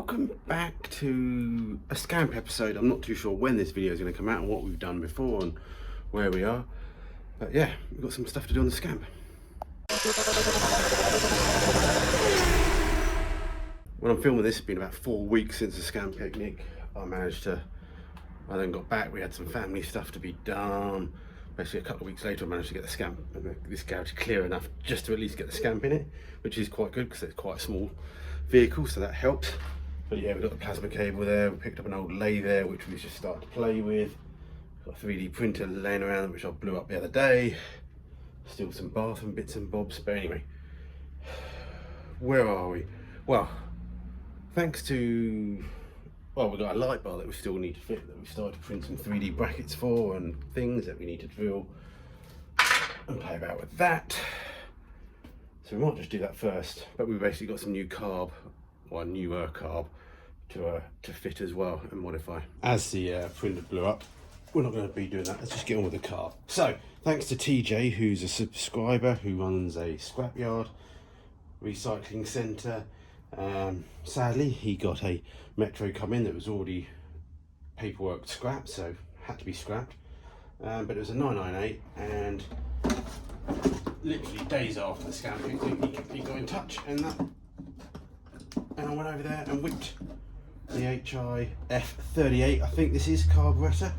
Welcome back to a Scamp episode. I'm not too sure when this video is going to come out and what we've done before and where we are. But yeah, we've got some stuff to do on the Scamp. When I'm filming this, it's been about 4 weeks since the Scamp picnic. I then got back, we had some family stuff to be done. Basically a couple of weeks later I managed to get the Scamp and this garage clear enough just to at least get the Scamp in it, which is quite good because it's quite a small vehicle, so that helps. But yeah, we've got the plasma cable there, we picked up an old lathe there which we just started to play with. Got a 3D printer laying around which I blew up the other day. Still some bathroom bits and bobs, but anyway. Where are we? Well, thanks to, we've got a light bar that we still need to fit, that we started to print some 3D brackets for and things that we need to drill and play about with that. So we might just do that first, but we've basically got some new carb, or newer carb, to fit as well and modify. As the printer blew up, we're not going to be doing that, let's just get on with the carb. So, thanks to TJ, who's a subscriber, who runs a scrapyard, recycling centre. Sadly, he got a Metro come in that was already paperwork scrapped, so had to be scrapped. But it was a 998, and literally days after the Scamp picnic, he got in touch, and I went over there and whipped the Hif38, I think this is, carburetor.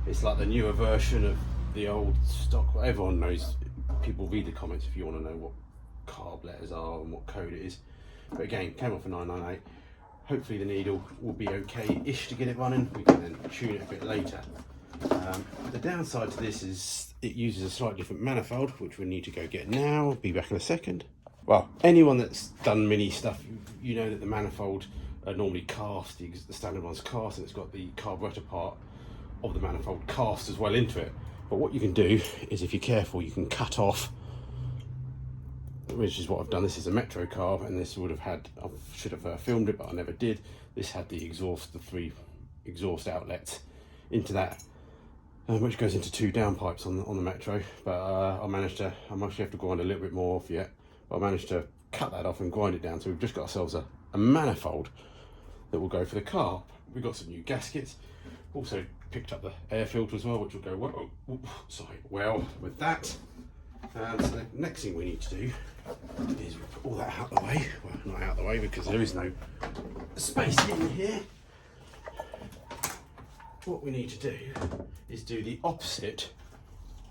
It's like the newer version of the old stock. Everyone knows, people read the comments if you want to know what carb letters are and what code it is. But again, came off a 998. Hopefully the needle will be okay-ish to get it running. We can then tune it a bit later. The downside to this is it uses a slightly different manifold, which we need to go get now. I'll be back in a second. Well, anyone that's done mini stuff, you know that the manifold are normally cast, the standard one's cast, and it's got the carburetor part of the manifold cast as well into it. But what you can do is, if you're careful, you can cut off, which is what I've done. This is a Metro carb, and this would have had, I should have filmed it, but I never did. This had the exhaust, the 3 exhaust outlets into that, which goes into 2 downpipes on the Metro. But I'm actually have to grind a little bit more off yet, but I managed to cut that off and grind it down, so we've just got ourselves a manifold that will go for the carb. We've got some new gaskets, also picked up the air filter as well, which will go well with that. So the next thing we need to do is put all that out of the way. Well, not out of the way because there is no space in here. What we need to do is do the opposite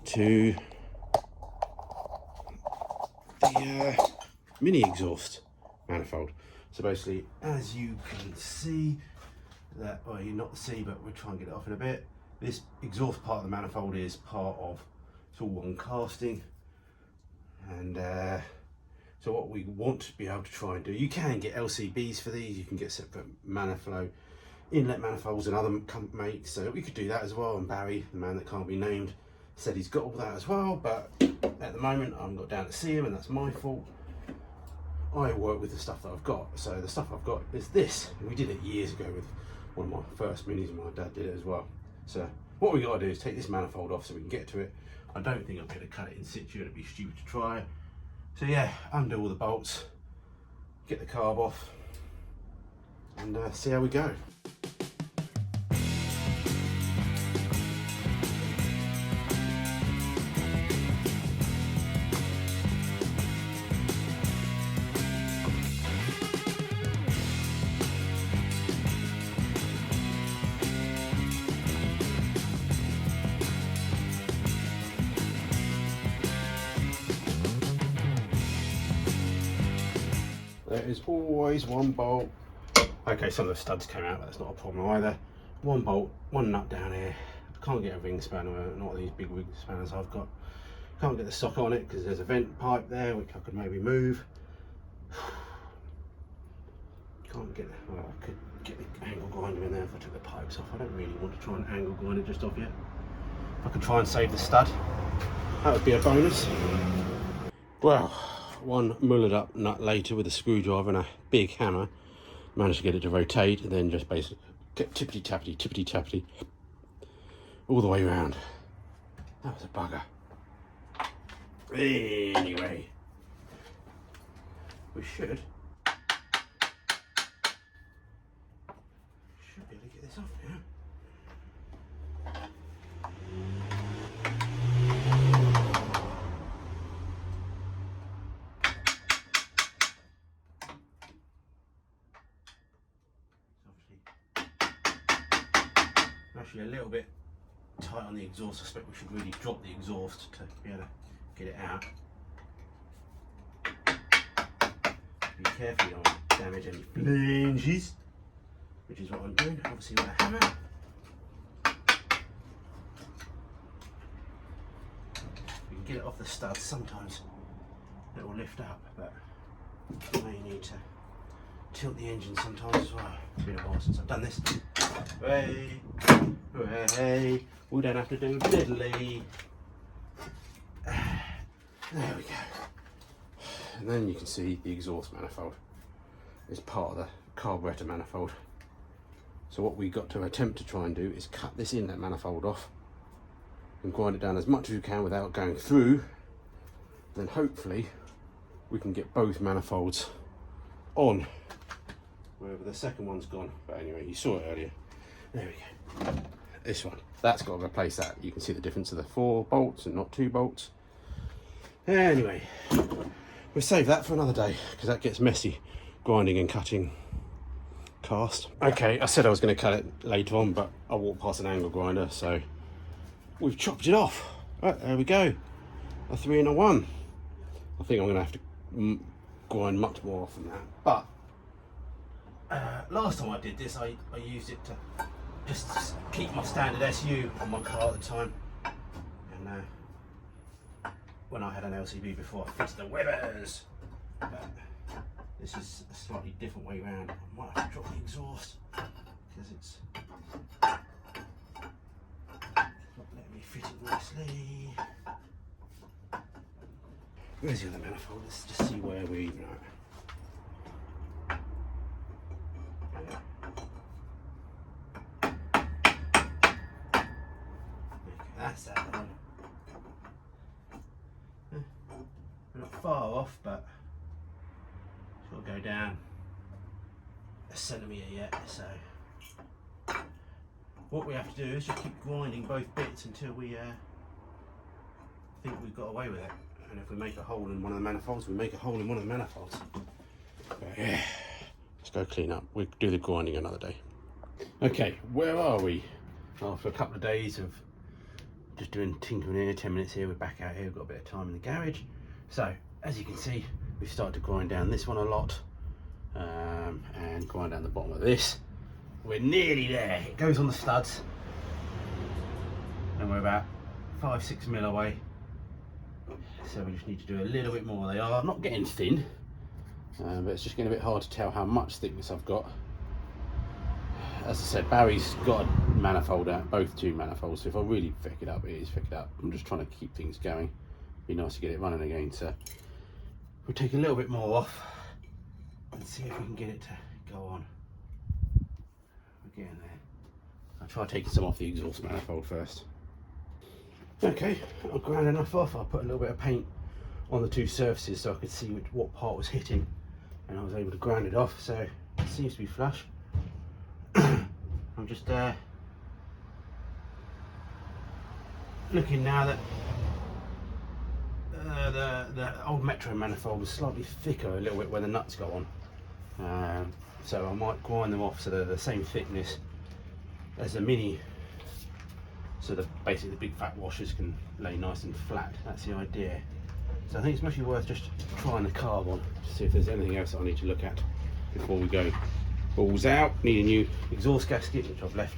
to the mini exhaust manifold. So basically, as you can see, that, well, you're not see, but we'll try and get it off in a bit. This exhaust part of the manifold is part of, it's all one casting. And so what we want to be able to try and do, you can get LCBs for these, you can get separate Maniflow inlet manifolds and other makes, so we could do that as well. And Barry, the man that can't be named, said he's got all that as well, but at the moment I haven't got down to see him, and that's my fault. I work with the stuff that I've got, so the stuff I've got is this, and we did it years ago with one of my first minis, and my dad did it as well. So what we got to do is take this manifold off so we can get to it. I don't think I'm going to cut it in situ, it'd be stupid to try. So yeah, undo all the bolts, get the carb off, and see how we go. There is always one bolt. Okay, some of the studs came out, but that's not a problem either. One bolt, one nut down here. I can't get a ring spanner, not these big ring spanners I've got. Can't get the sock on it because there's a vent pipe there which I could maybe move. Can't get, well, I could get the angle grinder in there if I took the pipes off. I don't really want to try and angle grind it just off yet. If I could try and save the stud, that would be a bonus. Well, one mullered up nut later with a screwdriver and a big hammer, managed to get it to rotate, and then just basically get tippity tappity all the way around. That was a bugger. Anyway, we should It's off now. Actually a little bit tight on the exhaust. I suspect we should really drop the exhaust to be able to get it out. Be careful you don't damage any flanges, which is what I'm doing, obviously with a hammer. You can get it off the studs, sometimes it will lift up, but you may need to tilt the engine sometimes as well. It's been a while since I've done this. Hey, hey, we don't have to do diddly. There we go. And then you can see the exhaust manifold is part of the carburetor manifold. So what we got to attempt to try and do is cut this inlet manifold off and grind it down as much as you can without going through. Then hopefully we can get both manifolds on wherever the second one's gone. But anyway, you saw it earlier. There we go. This one, that's got to replace that. You can see the difference of the 4 bolts and not 2 bolts. Anyway, we'll save that for another day because that gets messy, grinding and cutting cast. Okay, I said I was going to cut it later on, but I walked past an angle grinder, so we've chopped it off. Right, there we go. A 3-in-1. I think I'm going to have to grind much more off than that. But last time I did this, I used it to just keep my standard SU on my car at the time. And when I had an LCB before, I fixed the Webbers. But this is a slightly different way around. I might have to drop the exhaust because it's not letting me fit it nicely. Where's the other manifold? Let's just see where we're even at. That's that one. We're not far off, but it's got to go down a centimetre yet. So what we have to do is just keep grinding both bits until we think we've got away with it. And if we make a hole in one of the manifolds, we make a hole in one of the manifolds. But yeah, let's go clean up. We'll do the grinding another day. Okay, where are we? After a couple of days of just doing tinkering here, 10 minutes here, we're back out here. We've got a bit of time in the garage. So as you can see, we've started to grind down this one a lot and grind down the bottom of this. We're nearly there. It goes on the studs and we're about 5-6 mil away. So we just need to do a little bit more. They are not getting thin, but it's just getting a bit hard to tell how much thickness I've got. As I said, Barry's got a manifold out, both 2 manifolds, so if I really pick it up, it is pick it up. I'm just trying to keep things going. Be nice to get it running again, so we'll take a little bit more off and see if we can get it to go on. We're getting there. I'll try taking some off the exhaust manifold first. Okay, I've ground enough off. I'll put a little bit of paint on the 2 surfaces so I could see what part was hitting, and I was able to grind it off, so it seems to be flush. I'm just looking now that the old Metro manifold is slightly thicker a little bit where the nuts go on, so I might grind them off so they're the same thickness as the Mini, so that basically the big fat washers can lay nice and flat. That's the idea. So I think it's mostly worth just trying the carb on to see if there's anything else that I need to look at before we go. Balls out, need a new exhaust gasket, which I've left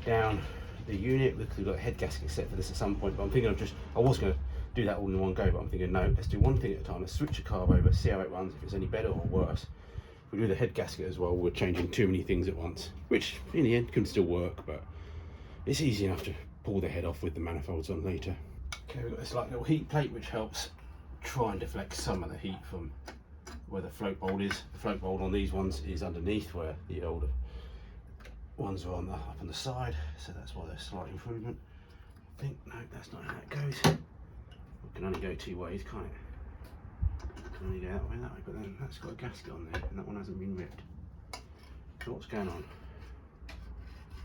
down the unit because we've got a head gasket set for this at some point, but I'm thinking of I was going to do that all in one go, but I'm thinking no, let's do one thing at a time. Let's switch the carb over, see how it runs, if it's any better or worse. If we do the head gasket as well, we're changing too many things at once, which in the end can still work, but it's easy enough to pull the head off with the manifolds on later. Okay, we've got this like little heat plate which helps try and deflect some of the heat from where the float bolt is. The float bolt on these ones is underneath where the older ones are up on the side, so that's why there's slight improvement. I think, no, that's not how that goes. It can only go 2 ways, can't it? It can only go that way, but then that's got a gasket on there and that one hasn't been ripped. So what's going on?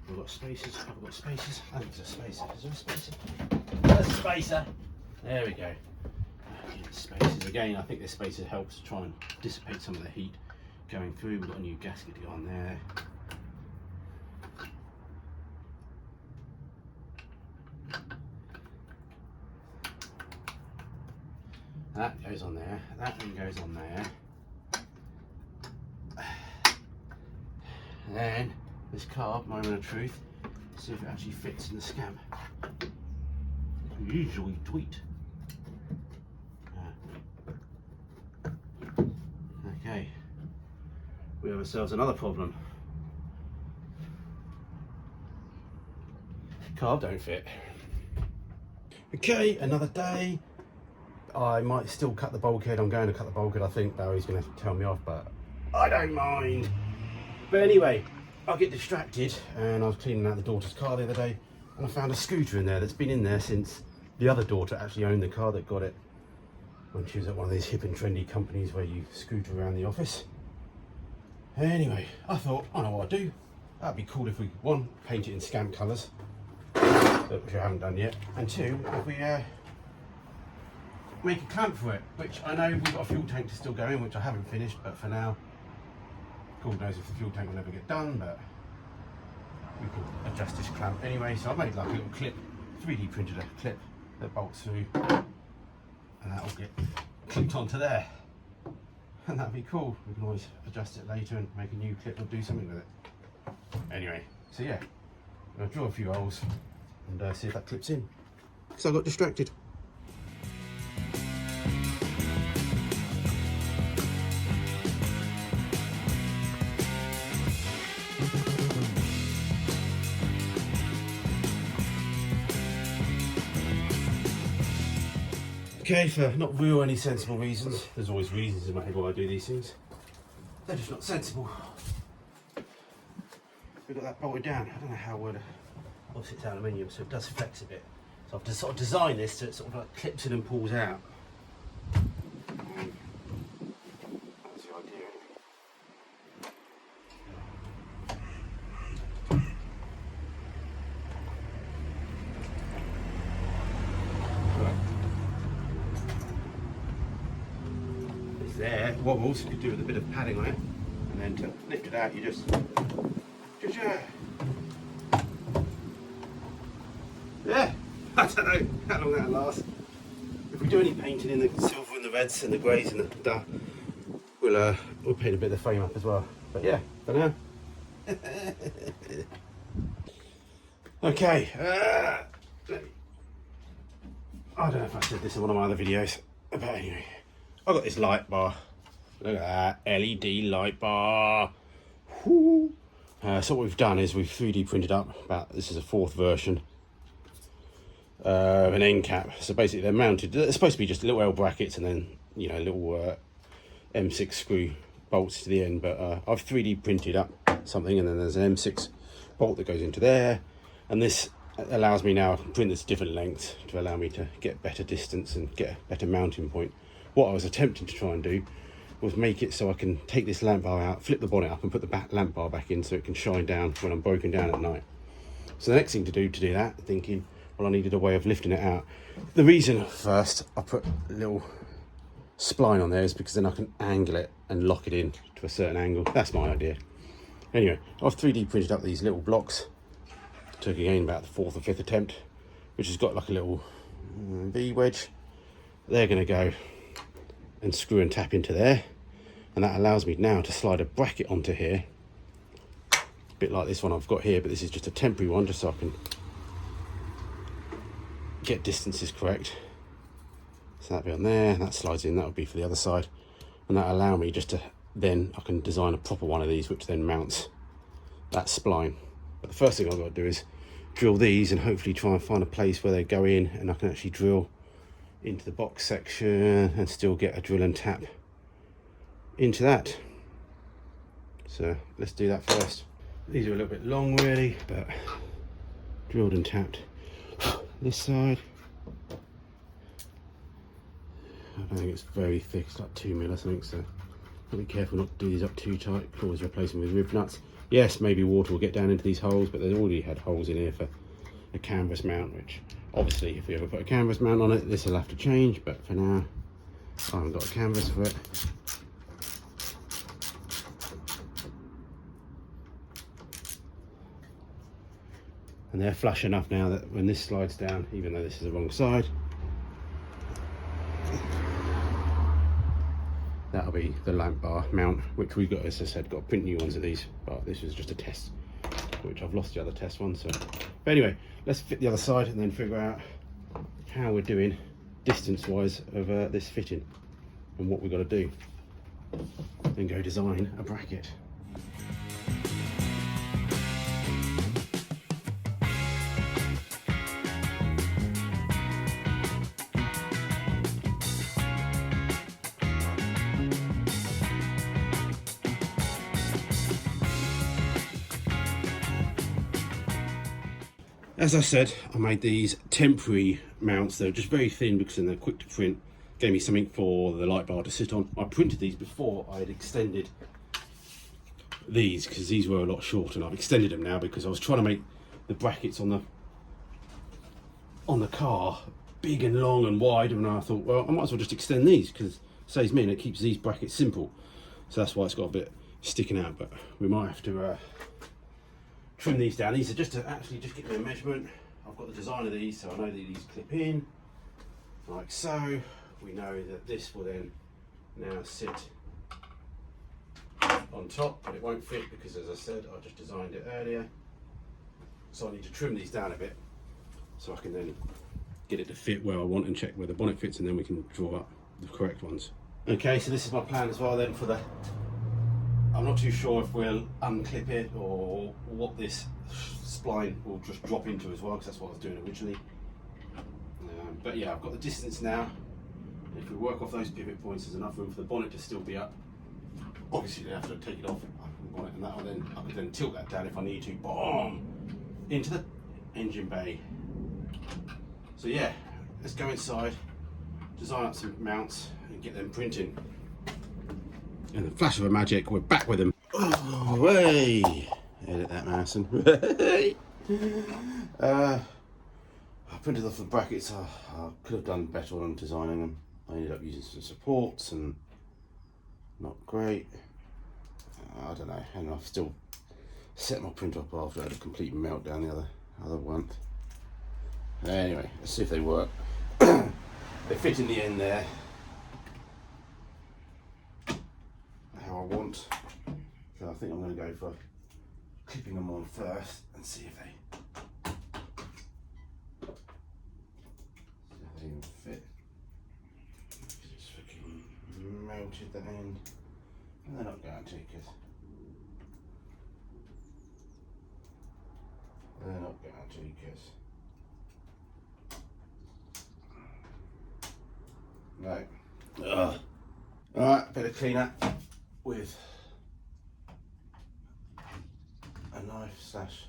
I've got spacers. I've got spacers. I think there's a spacer. Is there a spacer? There's a spacer. There we go. Spacers again. I think this spacer helps to try and dissipate some of the heat going through. We've got a new gasket to go on there. That goes on there. That then goes on there. And then this carb, moment of truth, see if it actually fits in the Scamp. Usually tweet. Okay, we have ourselves another problem. Carb don't fit. Okay, another day. I might still cut the bulkhead. I'm going to cut the bulkhead. I think Barry's going to have to tell me off, but I don't mind. But anyway, I get distracted and I was cleaning out the daughter's car the other day and I found a scooter in there that's been in there since the other daughter actually owned the car that got it when she was at one of these hip and trendy companies where you scooter around the office. Anyway, I thought, I know what I'd do. That'd be cool if we, one, paint it in Scamp colours, which I haven't done yet, and two, if we make a clamp for it, which I know we've got a fuel tank to still go in, which I haven't finished, but for now, God knows if the fuel tank will ever get done, but we can adjust this clamp anyway. So I made like a little clip, 3D printed a clip that bolts through, and that'll get clipped onto there. And that'd be cool. We can always adjust it later and make a new clip or do something with it. Anyway, so yeah, I'm gonna draw a few holes and see if that clips in. Because I got distracted. Okay, for not real any sensible reasons. There's always reasons in my head why I do these things. They're just not sensible. We've got that bolted down. I don't know how well. Obviously it's aluminium, so it does flex a bit. So I've just sort of designed this so it sort of like clips in and pulls out. That's the idea. There, wobbles, you could do with a bit of padding on it, and then to lift it out you just yeah, I don't know how long that'll last. If we do any painting in the silver and the reds and the greys and the dark, we'll paint a bit of the frame up as well, but yeah, for now. Okay, I don't know if I said this in one of my other videos, but anyway, I've got this light bar. Look at that, LED light bar. Woo. So what we've done is we've 3D printed up this is a 4th version of an end cap. So basically they're mounted, they're supposed to be just little L brackets and then, you know, little M6 screw bolts to the end. But I've 3D printed up something, and then there's an M6 bolt that goes into there. And this allows me now to print this different lengths to allow me to get better distance and get a better mounting point. What I was attempting to try and do was make it so I can take this lamp bar out, flip the bonnet up and put the lamp bar back in so it can shine down when I'm broken down at night. So the next thing to do that, thinking, well, I needed a way of lifting it out. The reason first I put a little spline on there is because then I can angle it and lock it in to a certain angle. That's my idea. Anyway, I've 3D printed up these little blocks. Took again about the 4th or 5th attempt, which has got like a little V wedge. They're going to go and screw and tap into there, and that allows me now to slide a bracket onto here, a bit like this one I've got here, but this is just a temporary one just so I can get distances correct. So that'll be on there, that slides in, that'll be for the other side, and that'll allow me just to, then I can design a proper one of these which then mounts that spline. But the first thing I've got to do is drill these and hopefully try and find a place where they go in and I can actually drill into the box section and still get a drill and tap into that. So let's do that first. These are a little bit long really, but drilled and tapped this side. I don't think it's very thick, it's like 2 mil or something, so I'll be careful not to do these up too tight. Always replace them with rib nuts. Yes, maybe water will get down into these holes, but they already had holes in here for a canvas mount, which obviously if we ever put a canvas mount on it, this will have to change, but for now I haven't got a canvas for it. And they're flush enough now that when this slides down, even though this is the wrong side, that'll be the lamp bar mount, which we got, as I said, got to print new ones of these, but this was just a test, which I've lost the other test one. So, but anyway, let's fit the other side and then figure out how we're doing distance-wise of this fitting and what we've got to do. Then go design a bracket. As I said, I made these temporary mounts. They're just very thin because then they're quick to print. Gave me something for the light bar to sit on. I printed these before I had extended these because these were a lot shorter, and I've extended them now because I was trying to make the brackets on the car big and long and wide, and I thought, well, I might as well just extend these because it saves me and it keeps these brackets simple. So that's why it's got a bit sticking out, but we might have to trim these down. These are just to actually just give me a measurement. I've got the design of these, so I know that these clip in like so. We know that this will then now sit on top, but it won't fit because, as I said, I just designed it earlier. So I need to trim these down a bit so I can then get it to fit where I want and check where the bonnet fits, and then we can draw up the correct ones. Okay, so this is my plan as well then for the, I'm not too sure if we'll unclip it or what this spline will just drop into as well, because that's what I was doing originally. But yeah, I've got the distance now. If we work off those pivot points, there's enough room for the bonnet to still be up. Obviously they have to take it off the bonnet, and that'll then, I could then tilt that down if I need to, boom, into the engine bay. So yeah, let's go inside, design up some mounts and get them printing. In the flash of a magic, we're back with them. Oh, way! Edit that, Madison. I printed off the brackets. I could have done better on designing them. I ended up using some supports and not great. I don't know, and I've still set my print up after I had a complete meltdown the other one. Anyway, let's see if they work. They fit in the end there. How I want. So I think I'm going to go for clipping them on first and see if they even fit. Just fucking mounted that end. And they're not guaranteed because no. Alright, better clean up with a knife slash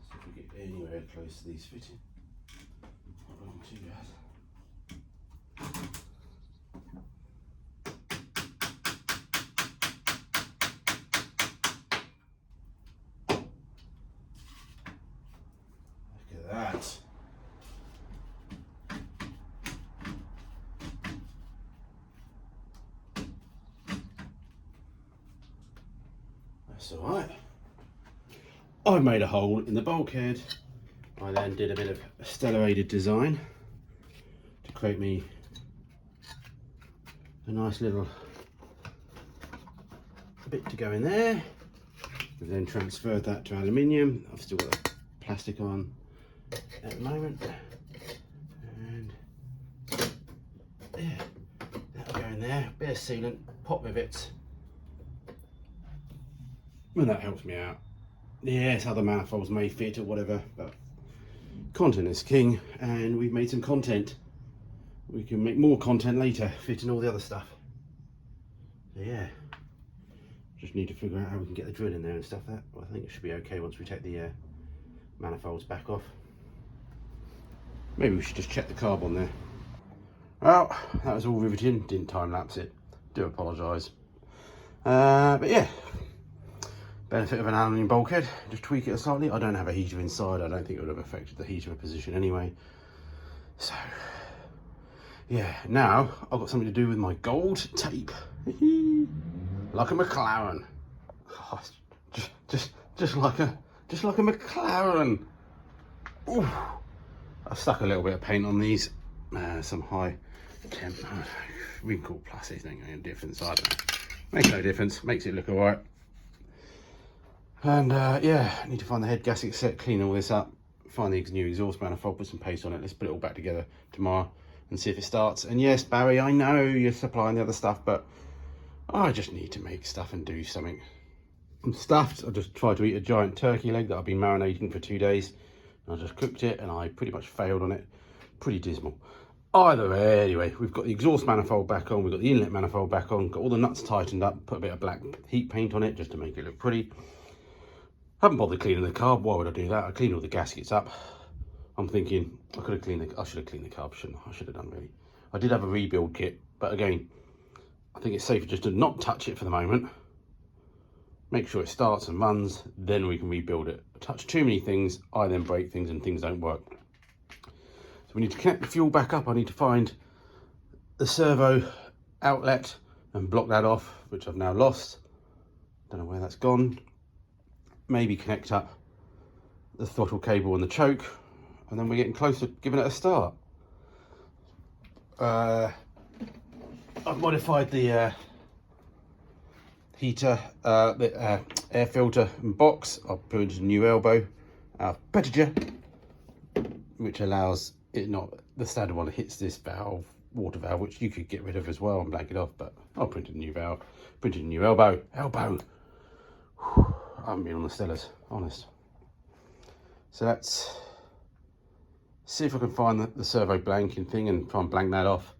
see if we get anywhere close to these fitting. Not going too bad. Look at that. That's alright. I made a hole in the bulkhead. I then did a bit of a stellated design to create me a nice little bit to go in there. I've then transferred that to aluminium. I've still got the plastic on at the moment. And yeah, that'll go in there. Bit of sealant, pop rivets. And that helps me out. Yes, other manifolds may fit or whatever, but content is king, and we've made some content. We can make more content later, fitting all the other stuff. So yeah, just need to figure out how we can get the drill in there and stuff. That I think it should be okay once we take the manifolds back off. Maybe we should just check the carb on there. Well, that was all riveting. Didn't time lapse it. Do apologise. But yeah, benefit of an aluminium bulkhead. Just tweak it slightly. I don't have a heater inside. I don't think it would have affected the heater position anyway. So yeah, now I've got something to do with my gold tape. Like a McLaren. Oh, just like a McLaren. Ooh. I stuck a little bit of paint on these. Some high temp wrinkled plastics. Don't make any difference. I don't know. Makes no difference. Makes it look alright. And yeah, I need to find the head gasket set, clean all this up, find the new exhaust manifold, put some paste on it. Let's put it all back together tomorrow and see if it starts. And yes, Barry, I know you're supplying the other stuff, but I just need to make stuff and do something. I'm stuffed. I just tried to eat a giant turkey leg that I've been marinating for 2 days. I just cooked it and I pretty much failed on it. Pretty dismal. Either way, anyway, we've got the exhaust manifold back on, we've got the inlet manifold back on, got all the nuts tightened up, put a bit of black heat paint on it just to make it look pretty. Haven't bothered cleaning the carb. Why would I do that? I cleaned all the gaskets up. I'm thinking I should have cleaned the carb, shouldn't I? I should have done, really. I did have a rebuild kit, but again, I think it's safer just to not touch it for the moment. Make sure it starts and runs, then we can rebuild it. Touch too many things, I then break things and things don't work. So we need to connect the fuel back up. I need to find the servo outlet and block that off, which I've now lost. Don't know where that's gone. Maybe connect up the throttle cable and the choke, and then we're getting close to giving it a start. I've modified the heater, the air filter and box. I've put in a new elbow out of Pettinger, which allows it not, the standard one hits this valve, water valve, which you could get rid of as well and blank it off, but I'll print a new valve, printed a new elbow. Whew, I haven't been on the Stellars, honest. So let's see if I can find the servo blanking thing and try and blank that off,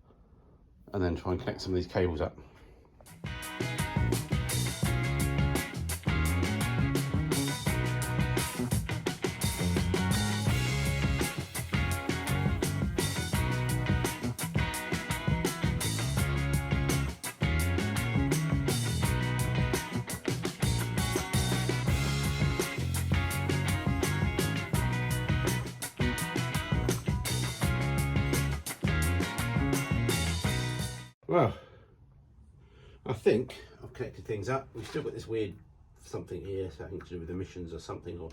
and then try and connect some of these cables up. Well, I think I've connected things up. We've still got this weird something here, something to do with emissions or something, or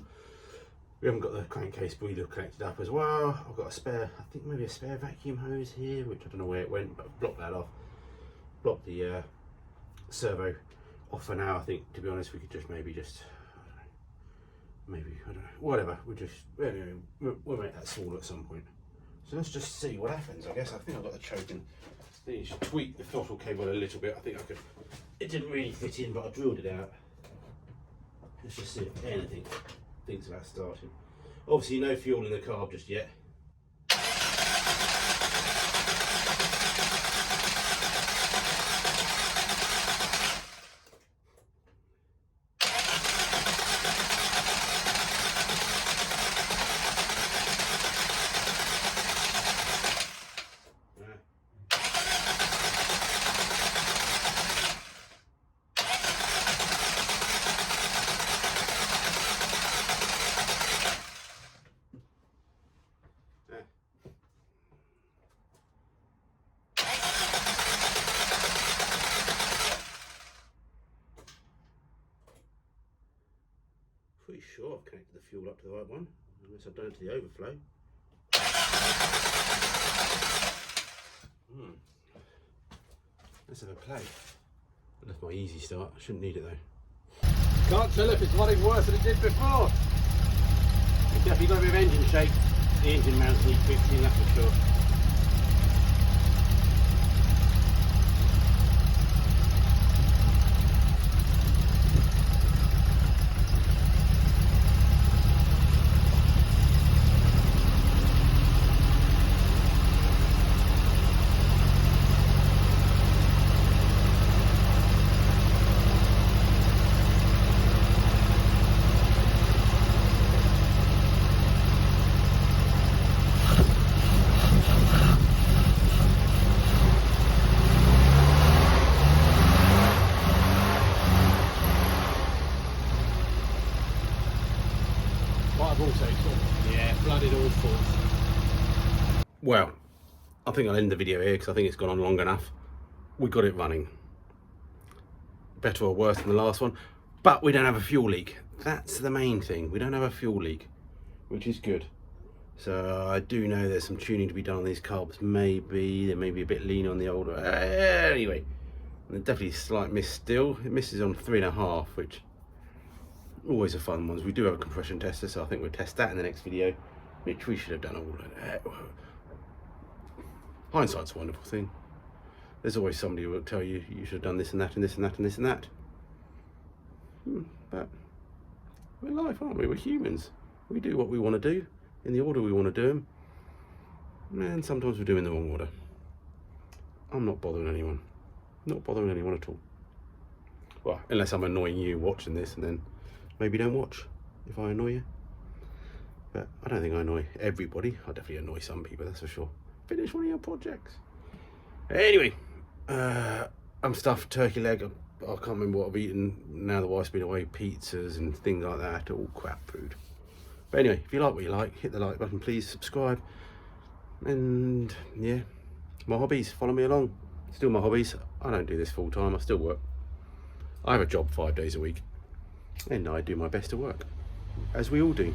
we haven't got the crankcase breather connected up as well. I've got a spare, I think maybe a spare vacuum hose here, which I don't know where it went, but I've blocked that off. Blocked the servo off for now. I think, to be honest, we could just maybe I don't know, whatever. Anyway, we'll make that small at some point. So let's just see what happens. I guess I think I've got the choking. I think you should tweak the throttle cable a little bit. I think I could. It didn't really fit in, but I drilled it out. Let's just see if anything thinks about starting. Obviously, no fuel in the carb just yet. Pretty sure I've connected the fuel up to the right one, unless I've done it to the overflow. Let's have a play. I left my easy start, I shouldn't need it though. Can't tell if it's running worse than it did before. It's definitely got a bit of engine shake. The engine mounts need fixing, that's for sure. did all fours. Well, I think I'll end the video here because I think it's gone on long enough. We got it running. Better or worse than the last one, but we don't have a fuel leak. That's the main thing. We don't have a fuel leak, which is good. So I do know there's some tuning to be done on these carbs. Maybe there may be a bit lean on the older. Anyway, and definitely slight miss still. It misses on 3.5, which always a fun one. We do have a compression tester, so I think we'll test that in the next video, which we should have done all of that. Hindsight's a wonderful thing. There's always somebody who will tell you you should have done this and that and this and that and this and that. But we're live, aren't we? We're humans. We do what we want to do in the order we want to do them, and sometimes we do in the wrong order. I'm not bothering anyone. Not bothering anyone at all. Well, unless I'm annoying you watching this, and then maybe don't watch if I annoy you. But I don't think I annoy everybody. I definitely annoy some people, that's for sure. Finish one of your projects. Anyway, I'm stuffed turkey leg. I can't remember what I've eaten now the wife's been away. Pizzas and things like that, all crap food. But anyway, if you like what you like, hit the like button, please subscribe. And yeah, my hobbies, follow me along. Still my hobbies. I don't do this full time, I still work. I have a job 5 days a week, and I do my best to work, as we all do.